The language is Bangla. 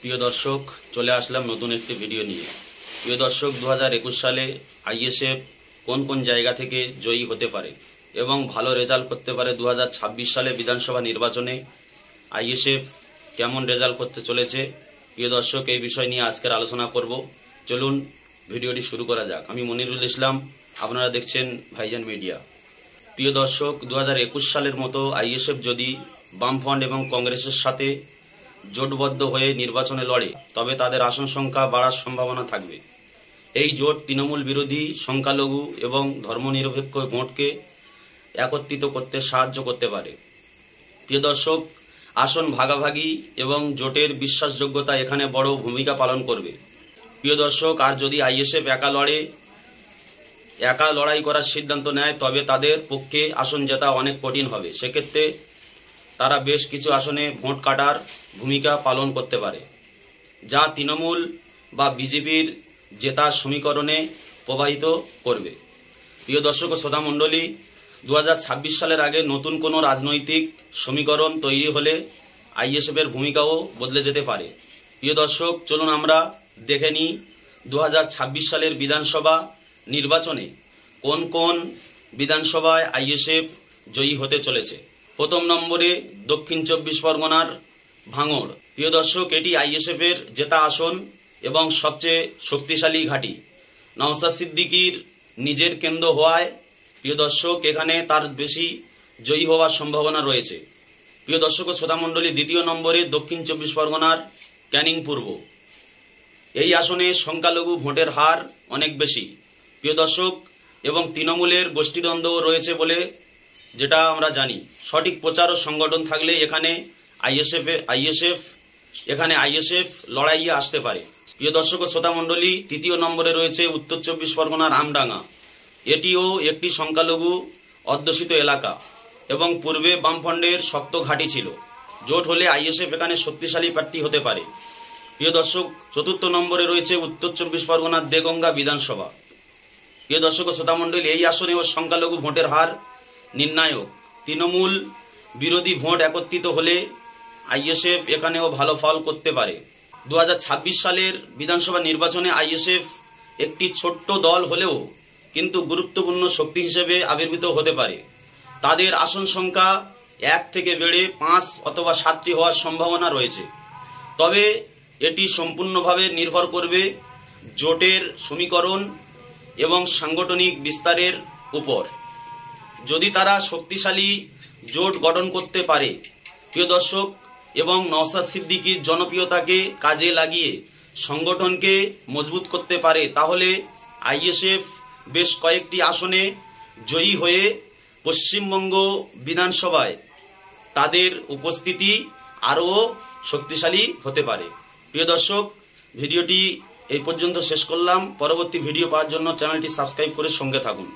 প্রিয় দর্শক, চলে আসলাম নতুন একটি ভিডিও নিয়ে। প্রিয় দর্শক, 2021 সালে আইএসএফ কোন কোন জায়গা থেকে জয়ী হতে পারে এবং ভালো রেজাল্ট করতে পারে, 2026 সালে বিধানসভা নির্বাচনে আইএসএফ কেমন রেজাল্ট করতে চলেছে, প্রিয় দর্শক এই বিষয় নিয়ে আজকের আলোচনা করব। চলুন ভিডিওটি শুরু করা যাক। আমি মনিরুল ইসলাম, আপনারা দেখছেন ভাইজান মিডিয়া। প্রিয় দর্শক, 2021 সালের মতো আইএসএফ যদি বামফ্রন্ট এবং কংগ্রেসের সাথে জোটবদ্ধ হয়ে নির্বাচনে লড়ে, তবে তাদের আসন সংখ্যা বাড়ার সম্ভাবনা থাকবে। এই জোট তৃণমূল বিরোধী, সংখ্যালঘু এবং ধর্মনিরপেক্ষ ভোটকে একত্রিত করতে সাহায্য করতে পারে। প্রিয় দর্শক, আসন ভাগাভাগি এবং জোটের বিশ্বাসযোগ্যতা এখানে বড় ভূমিকা পালন করবে। প্রিয় দর্শক, আর যদি আইএসএফ একা লড়াই করার সিদ্ধান্ত নেয়, তবে তাদের পক্ষে আসন জেতা অনেক কঠিন হবে। সেক্ষেত্রে তারা বেশ কিছু আসনে ভোট কাটার ভূমিকা পালন করতে পারে, যা তৃণমূল বা বিজেপির জেতার সমীকরণে প্রবাহিত করবে। প্রিয় দর্শক ও শ্রোতা মণ্ডলী, 2026 সালের আগে নতুন কোনো রাজনৈতিক সমীকরণ তৈরি হলে আইএসএফের ভূমিকাও বদলে যেতে পারে। প্রিয় দর্শক, চলুন আমরা দেখে নিই 2026 সালের বিধানসভা নির্বাচনে কোন কোন বিধানসভায় আইএসএফ জয়ী হতে চলেছে। প্রথম নম্বরে দক্ষিণ 24 পরগনার ভাঙড়। প্রিয় দর্শক, এটি আইএসএফের জেতা আসন এবং সবচেয়ে শক্তিশালী ঘাঁটি। নওশাদ সিদ্দিকীর নিজের কেন্দ্র হওয়ায় প্রিয় দর্শক এখানে তার বেশি জয়ী হওয়ার সম্ভাবনা রয়েছে। প্রিয় দর্শক ও শ্রোতা মণ্ডলী, দ্বিতীয় নম্বরে দক্ষিণ 24 পরগনার ক্যানিং পূর্ব। এই আসনে সংখ্যালঘু ভোটের হার অনেক বেশি। প্রিয় দর্শক, এবং তৃণমূলের গোষ্ঠীদ্বন্দ্ব রয়েছে বলে যেটা আমরা জানি। সঠিক প্রচার ও সংগঠন থাকলে এখানে আইএসএফ লড়াইয়ে আসতে পারে। প্রিয় দর্শক ও শ্রোতা মণ্ডলী, তৃতীয় নম্বরে রয়েছে উত্তর 24 পরগনার আমডাঙ্গা। এটিও একটি সংখ্যালঘু অধ্যুষিত এলাকা এবং পূর্বে বামফ্রন্টের শক্ত ঘাঁটি ছিল। জোট হলে আইএসএফ এখানে শক্তিশালী প্রার্থী হতে পারে। প্রিয় দর্শক, চতুর্থ নম্বরে রয়েছে উত্তর 24 পরগনার দেগঙ্গা বিধানসভা। প্রিয় দর্শক ও শ্রোতা মণ্ডলী, এই আসনেও সংখ্যালঘু ভোটের হার নির্ণায়ক। তৃণমূল বিরোধী ভোট একত্রিত হলে আইএসএফ এখানেও ভালো ফল করতে পারে। 2026 সালের বিধানসভা নির্বাচনে আইএসএফ একটি ছোট্ট দল হলেও কিন্তু গুরুত্বপূর্ণ শক্তি হিসেবে আবির্ভূত হতে পারে। তাদের আসন সংখ্যা 1 থেকে বেড়ে 5 অথবা 7টি হওয়ার সম্ভাবনা রয়েছে। তবে এটি সম্পূর্ণভাবে নির্ভর করবে জোটের সমীকরণ এবং সাংগঠনিক বিস্তারের উপর। যদি তারা শক্তিশালী জোট গঠন করতে পারে, প্রিয় দর্শক, এবং নওশাদ সিদ্দিকীর জনপ্রিয়তাকে কাজে লাগিয়ে সংগঠনকে মজবুত করতে পারে, তাহলে আইএসএফ বেশ কয়েকটি আসনে জয়ী হয়ে পশ্চিমবঙ্গ বিধানসভায় তাদের উপস্থিতি আরও শক্তিশালী হতে পারে। প্রিয় দর্শক, ভিডিওটি এই পর্যন্ত শেষ করলাম। পরবর্তী ভিডিও পাওয়ার জন্য চ্যানেলটি সাবস্ক্রাইব করে সঙ্গে থাকুন।